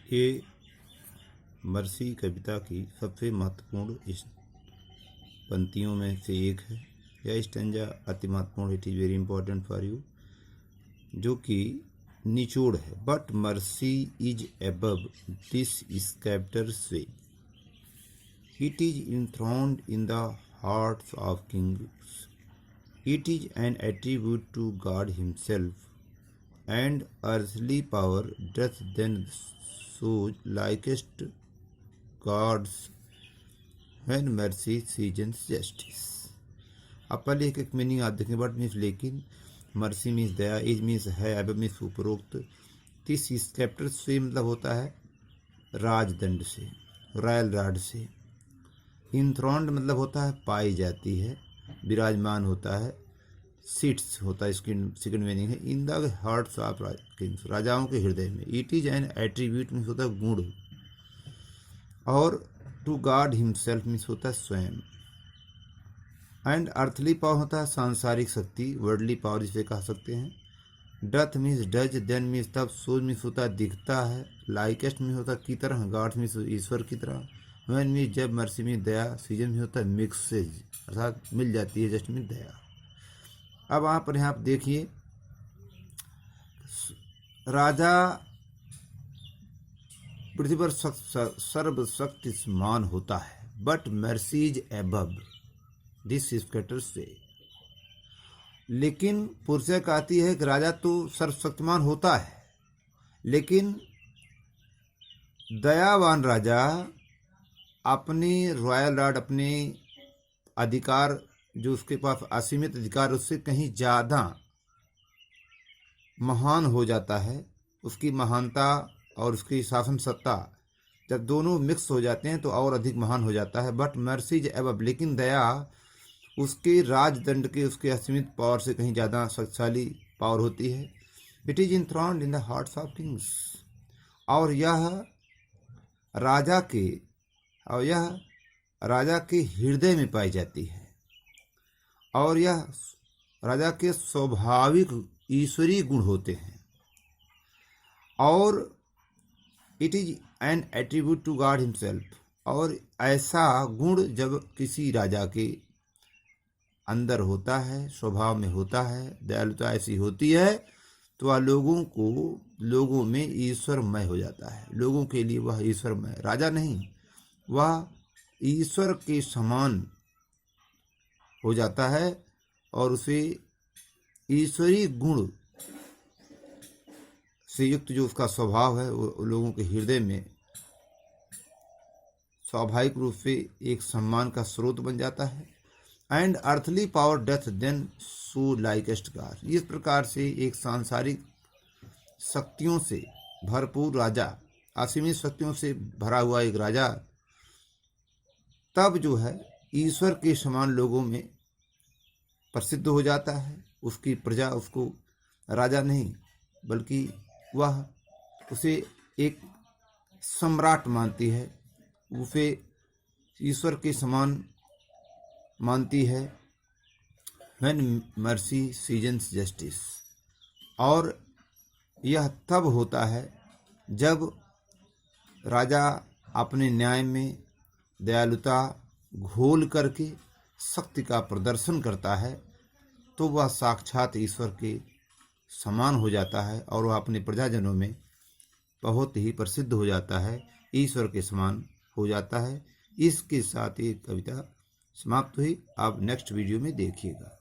ये मर्सी कविता की सबसे महत्वपूर्ण इस पंक्तियों में से एक है। यह स्टैंजा अति महत्वपूर्ण, it is very important for you, जो कि निचोड़ है। But mercy is above this sceptre's way, it is enthroned in the hearts of kings, it is an attribute to God himself, and earthly power doth then so likest God's when mercy seasons justice। अब पहले एक meaning आप देखें। But means लेकिन, mercy means Daya, is means है, अब means उपरोक्त, this स्कैप्टर से मतलब होता है राजदंड से, रॉयल राड से, इंथ्रोन्ड मतलब होता है पाई जाती है, विराजमान होता है, सीट्स होता है, इसकी सेकंड मीनिंग है। इन द हार्ट्स ऑफ किंग्स, राजाओं के हृदय में। It is an attribute means होता है गुण, और टू गॉड हिमसेल्फ मीन्स होता है स्वयं, एंड अर्थली पावर होता है सांसारिक शक्ति, वर्डली पावर जिसे कह सकते हैं। Doth means does, then means तब, सोज मीन्स होता है दिखता है, लाइकेस्ट मीन्स होता है की तरह, गॉड मीन्स ईश्वर की तरह, व्हेन मीन्स जब, मर्सी मीन्स दया, सीजन मीन्स होता है मिक्सेज अर्थात मिल जाती है, जस्ट मीन्स दया। अब वहाँ पर यहाँ आप देखिए, राजा पृथ्वी पर सर्वशक्तिमान होता है, but mercy is above this scatters से। लेकिन पुरुषा कहती है कि राजा तो सर्वशक्तिमान होता है, लेकिन दयावान राजा अपने रॉयल राड, अपने अधिकार जो उसके पास असीमित अधिकार, उससे कहीं ज़्यादा महान हो जाता है। उसकी महानता और उसकी शासन सत्ता जब दोनों मिक्स हो जाते हैं तो और अधिक महान हो जाता है। बट मर्सी इज एबव, लेकिन दया उसके राजदंड के, उसके असीमित पावर से कहीं ज़्यादा शक्तिशाली पावर होती है। It is enthroned in the hearts of kings, और यह राजा के हृदय में पाई जाती है, और यह राजा के स्वाभाविक ईश्वरीय गुण होते हैं। और it is an attribute to God himself, और ऐसा गुण जब किसी राजा के अंदर होता है, स्वभाव में होता है, दयालुता ऐसी होती है, तो वह लोगों में ईश्वरमय हो जाता है। लोगों के लिए वह ईश्वरमय, राजा नहीं, वह ईश्वर के समान हो जाता है, और उसे ईश्वरीय गुण से युक्त जो उसका स्वभाव है वो लोगों के हृदय में स्वाभाविक रूप से एक सम्मान का स्रोत बन जाता है। And earthly power doth then show likest God, इस प्रकार से एक सांसारिक शक्तियों से भरपूर राजा, असीमित शक्तियों से भरा हुआ एक राजा, तब जो है ईश्वर के समान लोगों में प्रसिद्ध हो जाता है। उसकी प्रजा उसको राजा नहीं, बल्कि वह उसे एक सम्राट मानती है, उसे ईश्वर के समान मानती है। व्हेन मर्सी सीजन्स जस्टिस, और यह तब होता है जब राजा अपने न्याय में दयालुता घोल करके शक्ति का प्रदर्शन करता है, तो वह साक्षात ईश्वर के समान हो जाता है, और वह अपने प्रजाजनों में बहुत ही प्रसिद्ध हो जाता है, ईश्वर के समान हो जाता है। इसके साथ ये कविता समाप्त हुई। आप नेक्स्ट वीडियो में देखिएगा।